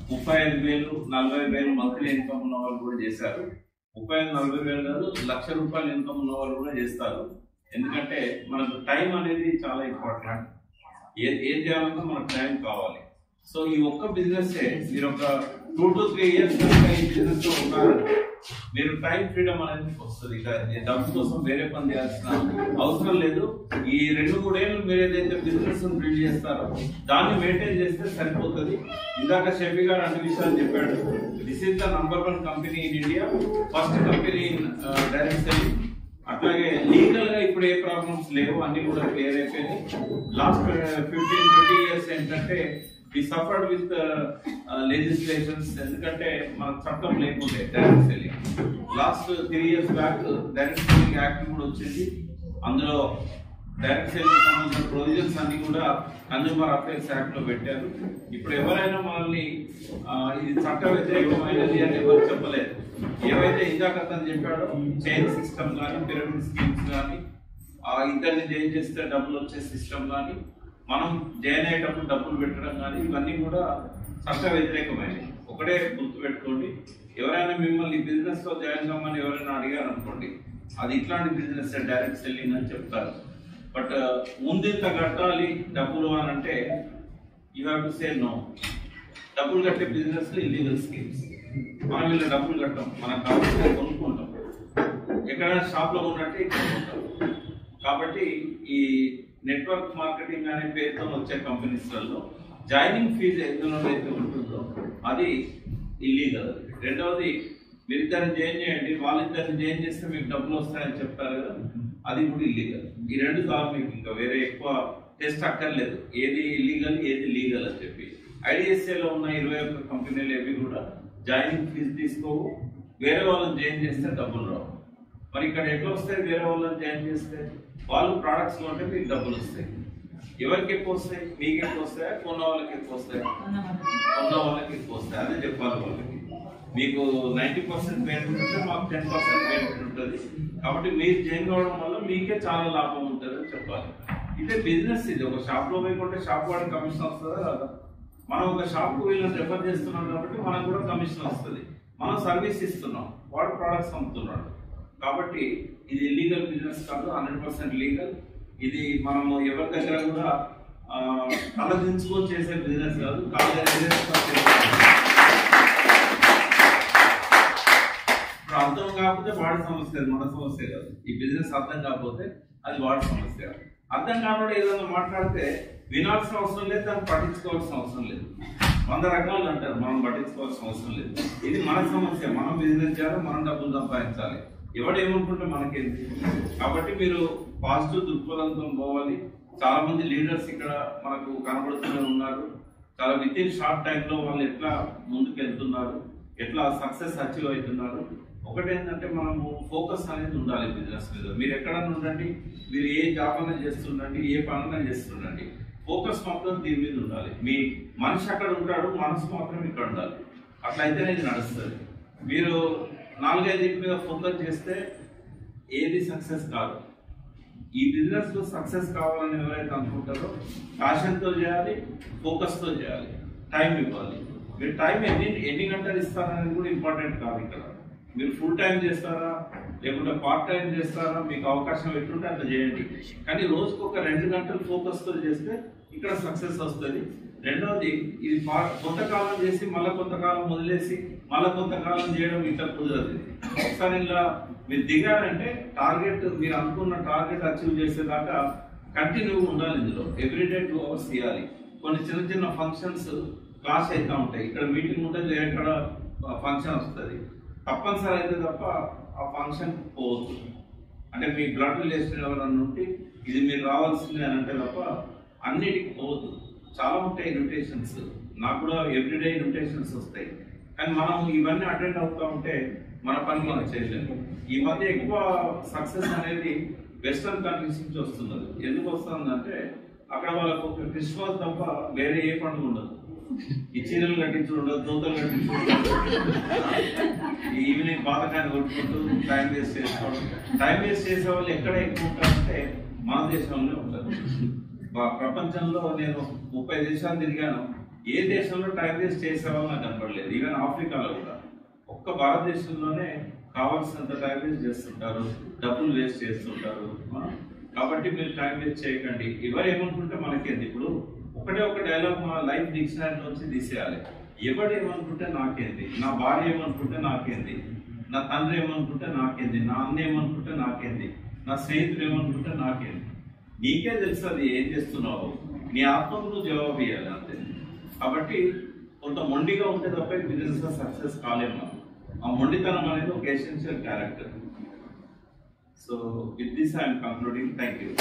35,000 40,000 monthly income ఉన్న వాళ్ళు కూడా చేశారు. 35,000 40,000 కాదు, ₹1,00,000 ఇన్కమ్ ఉన్న వాళ్ళు కూడా చేస్తారు. ఎందుకంటే మనకు టైం అనేది చాలా ఇంపార్టెంట్. ఏం చేయాలన్నా మనకు టైం కావాలి. సో ఈ ఒక్క బిజినెస్ మీరు ఒక 2 to 3 years ఈ బిజినెస్ లో ఉన్నారంటే మీరు టైం ఫ్రీడమ్ అనేది వస్తుంది. ఇక డబ్బు కోసం వేరే పని చేయాల్సిన అవసరం లేదు. ఈ 2-3 ఏళ్ళు మీరు ఏదైతే బిజినెస్ బిల్డ్ చేస్తారో దాన్ని మెయింటైన్ చేస్తే సరిపోతుంది. ఇందాక షఫీ గారు అన్ని విషయాలు చెప్పాడు. This is the number 1 company in India, first company in direct selling. అట్లాగే లీగల్ గా ఇప్పుడు ఏ ప్రాబ్లమ్స్ లేవు, అన్ని కూడా క్లియర్ అయిపోయినాయి. లాస్ట్ 15-20 years ఏంటంటే we suffered with legislations. ఎందుకంటే మనకు చట్టం లేకుండే direct selling. Last 3 years back direct selling act కూడా వచ్చింది. అందులో డైరెక్ట్ సెల్లింగ్ సంబంధించిన ప్రొవిజన్స్ అన్ని కూడా కన్జ్యూమర్ అఫైర్స్ యాక్ట్ లో పెట్టారు. ఇప్పుడు ఎవరైనా మనల్ని ఇది చట్ట వ్యతిరేకమైనది అని ఎవరు చెప్పలేదు. ఏవైతే ఇందాక అతను చెప్పాడో చైన్ సిస్టమ్ కానీ, పిరమిడ్ స్కీమ్స్ కానీ, ఇద్దరిని జాయిన్ చేస్తే డబ్బులు వచ్చే సిస్టమ్ కానీ, మనం జాయిన్ అయ్యేటప్పుడు డబ్బులు పెట్టడం కానీ, ఇవన్నీ కూడా చట్ట వ్యతిరేకమైనవి. ఒకటే గుర్తు పెట్టుకోండి, ఎవరైనా మిమ్మల్ని బిజినెస్ లో జాయిన్ కమ్మని ఎవరైనా అడిగారు అనుకోండి, అది ఇట్లాంటి బిజినెస్ డైరెక్ట్ సెల్లింగ్ అని చెప్తారు. బట్ ముందింత కట్టాలి డబ్బులు అని అంటే you have to say no. డబ్బులు కట్టే బిజినెస్ ఇల్లీగల్ స్కీమ్స్. మనం వీళ్ళ డబ్బులు కట్టాం, మనకు కావాల్సిన కొనుక్కుంటాం, ఎక్కడైనా షాప్ లో ఉన్నట్టే ఇక్కడ ఉంటాం. కాబట్టి ఈ నెట్వర్క్ మార్కెటింగ్ అనే పేరుతో వచ్చే కంపెనీస్లలో జాయినింగ్ ఫీజు ఎందులో అయితే ఉంటుందో అది ఇల్లీగల్. రెండవది, మీరిద్దరిని జాయిన్ చేయండి, వాళ్ళిద్దరిని జాయిన్ చేస్తే మీకు డబ్బులు వస్తాయని చెప్తారు కదా, అది కూడా ఇల్లీగల్. ఈ రెండు కాదు, మీకు ఇంకా వేరే ఎక్కువ టెస్ట్ అక్కర్లేదు, ఏది ఇల్లీగల్ ఏది లీగల్ అని చెప్పి. ఐడిఎస్ఏలో ఉన్న 21 కంపెనీలు ఏవి కూడా జాయినింగ్ ఫీజు తీసుకోవు. వేరే వాళ్ళని జాయిన్ చేస్తే డబ్బులు రావు. మరి ఇక్కడ ఎట్లా వస్తాయి? వేరే వాళ్ళని జాయిన్ చేస్తే వాళ్ళు ప్రొడక్ట్స్ కొంటే మీకు డబ్బులు వస్తాయి. ఎవరికి ఎక్కువ వస్తాయి? మీకు ఎక్కువ వస్తాయా? కొన్న వాళ్ళకి ఎక్కువ వస్తాయా? కొన్న వాళ్ళకి ఎక్కువ వస్తాయి. అదే చెప్పాలి వాళ్ళకి. మీకు 90% బెనిఫిట్ ఉంటే మాకు 10% బెనిఫిట్ ఉంటుంది. కాబట్టి మీరు జాయిన్ కావడం వల్ల మీకే చాలా లాభం ఉంటుంది అని చెప్పాలి. ఇదే బిజినెస్. ఇది ఒక షాప్ లో పోయి కొంటే షాప్ వాడికి కమిషన్ వస్తుందా రాదా? మనం ఒక షాప్ కు వీళ్ళని రిఫర్ చేస్తున్నాం కాబట్టి మనకు కూడా కమిషన్ వస్తుంది. మనం సర్వీస్ ఇస్తున్నాం, వాడు ప్రొడక్ట్స్ అమ్ముతున్నాడు. కాబట్టి ఇది ఇల్లీగల్ బిజినెస్ కాదు, 100% లీగల్. ఇది మనము ఎవరి దగ్గర కూడా తలదించుకొని చేసే బిజినెస్ కాదు. ఇప్పుడు అర్థం కాకపోతే వాడి సమస్య, మన సమస్య కాదు. ఈ బిజినెస్ అర్థం కాకపోతే అది వాడి సమస్య. అర్థం కాకుండా ఏదైనా మాట్లాడితే వినాల్సిన అవసరం లేదు, దాన్ని పట్టించుకోవాల్సిన అవసరం లేదు. 100 రకాలు అంటారు, మనం పట్టించుకోవాల్సిన అవసరం లేదు. ఇది మన సమస్య, మనం బిజినెస్ చేయాలి, మనం డబ్బులు సంపాదించాలి. ఎవడేమనుకుంటే మనకేంటి? కాబట్టి మీరు పాజిటివ్ దృక్పథంతో పోవాలి. చాలా మంది లీడర్స్ ఇక్కడ మనకు కనబడుతూనే ఉన్నారు. చాలా విత్ ఇన్ షార్ట్ టైంలో వాళ్ళు ఎట్లా ముందుకు వెళ్తున్నారు, ఎట్లా సక్సెస్ అచీవ్ అవుతున్నారు. ఒకటేంటంటే మనము ఫోకస్ అనేది ఉండాలి బిజినెస్ మీద. మీరు ఎక్కడన్నా ఉండండి, మీరు ఏ జాబ్ అన్నా చేస్తుండండి, ఏ పనన్నా చేస్తుండండి, ఫోకస్ మాత్రం దీని మీద ఉండాలి. మీ మనిషి అక్కడ ఉంటాడు, మనసు మాత్రం ఇక్కడ ఉండాలి. అట్లయితేనే ఇది నడుస్తుంది. మీరు 4-5 మీద ఫోకస్ చేస్తే ఏది సక్సెస్ కాదు. ఈ బిజినెస్ లో సక్సెస్ కావాలని ఎవరైతే అనుకుంటారో ప్యాషన్తో చేయాలి, ఫోకస్తో చేయాలి, టైం ఇవ్వాలి. మీరు టైం ఎన్ని గంటలు ఇస్తారనేది కూడా ఇంపార్టెంట్ కాదు. ఇక్కడ మీరు ఫుల్ టైం చేస్తారా లేకుంటే పార్ట్ టైం చేస్తారా, మీకు అవకాశం ఎట్లుంటే అట్లా చేయండి. కానీ రోజుకు ఒక 2 గంటలు ఫోకస్తో చేస్తే ఇక్కడ సక్సెస్ వస్తుంది. రెండవది, ఇది కొంతకాలం చేసి మళ్ళీ కొంతకాలం వదిలేసి మళ్ళీ కొంతకాలం చేయడం ఇట్లా కుదరదు. ఒకసారి ఇలా మీరు దిగారంటే టార్గెట్, మీరు అనుకున్న టార్గెట్ అచీవ్ చేసేదాకా కంటిన్యూ ఉండాలి. ఇందులో ఎవ్రీడే 2 hours చేయాలి. కొన్ని చిన్న చిన్న ఫంక్షన్స్ క్లాస్ అవుతూ ఉంటాయి. ఇక్కడ మీటింగ్ ఉంటుంది, ఎక్కడ ఫంక్షన్ వస్తుంది, తప్పనిసరి అయితే తప్ప ఆ ఫంక్షన్ పోవద్దు. అంటే మీ బ్లడ్ రిలేషన్ ఎవరన్నా ఉంటే ఇది మీరు రావాల్సిందే అని అంటే తప్ప అన్నిటికి పోవద్దు. చాలా ఉంటాయి ఇన్విటేషన్స్, నాకు కూడా ఎవ్రీడే ఇన్విటేషన్స్ వస్తాయి. కానీ మనం ఇవన్నీ అటెండ్ అవుతూ ఉంటే మన పని మనం చేయలేము. ఈ మధ్య ఎక్కువ సక్సెస్ అనేది వెస్టర్న్ కంట్రీస్ నుంచి వస్తున్నది. ఎందుకు వస్తుందంటే అక్కడ వాళ్ళకు ఒక క్రిస్మస్ తప్ప వేరే ఏ పండుగ ఉండదు. ఈ చీరలు కట్టించు ఉండదు, దోతలు కట్టించు ఉండదు, ఈవినింగ్ పాతకాన్ని కొట్టుకుంటూ టైం వేస్ట్ చేసుకోవడం. టైం వేస్ట్ చేసే వాళ్ళు ఎక్కడ ఎక్కువ ఉంటారంటే మన దేశంలో ఉంటారు. ప్రపంచంలో నేను 30 దేశాలు తిరిగాను. ఏ దేశంలో టైం వేస్ట్ చేసేవాళ్ళు నాకు కనపడలేదు. ఈవెన్ ఆఫ్రికాలో కూడా ఒక్క భారతదేశంలోనే కావాల్సినంత టైం వేస్ట్ చేస్తుంటారు, డబ్బులు వేస్ట్ చేస్తుంటారు. కాబట్టి మీరు టైం వేస్ట్ చేయకండి. ఎవరు ఏమనుకుంటే మనకేంది? ఇప్పుడు ఒకటే ఒక డైలాగ్ మన లైఫ్ డిక్షనరీలోంచి తీసేయాలి. ఎవడు ఏమనుకుంటే నాకేంది, నా భార్య ఏమనుకుంటే నాకేంది, నా తండ్రి ఏమనుకుంటే నాకేంది, నా అన్న ఏమనుకుంటే నాకేంది, నా స్నేహితుడు ఏమనుకుంటే నాకేంది. నీకే తెలుసు అది ఏం చేస్తున్నావు, నీ ఆత్మకు నువ్వు జవాబు ఇవ్వాలి అంతే. కాబట్టి కొంత మొండిగా ఉంటే తప్ప బిజినెస్ లో సక్సెస్ కాలేము. ఆ మొండితనం అనేది ఒక essential character. So with this I'm concluding. Thank you.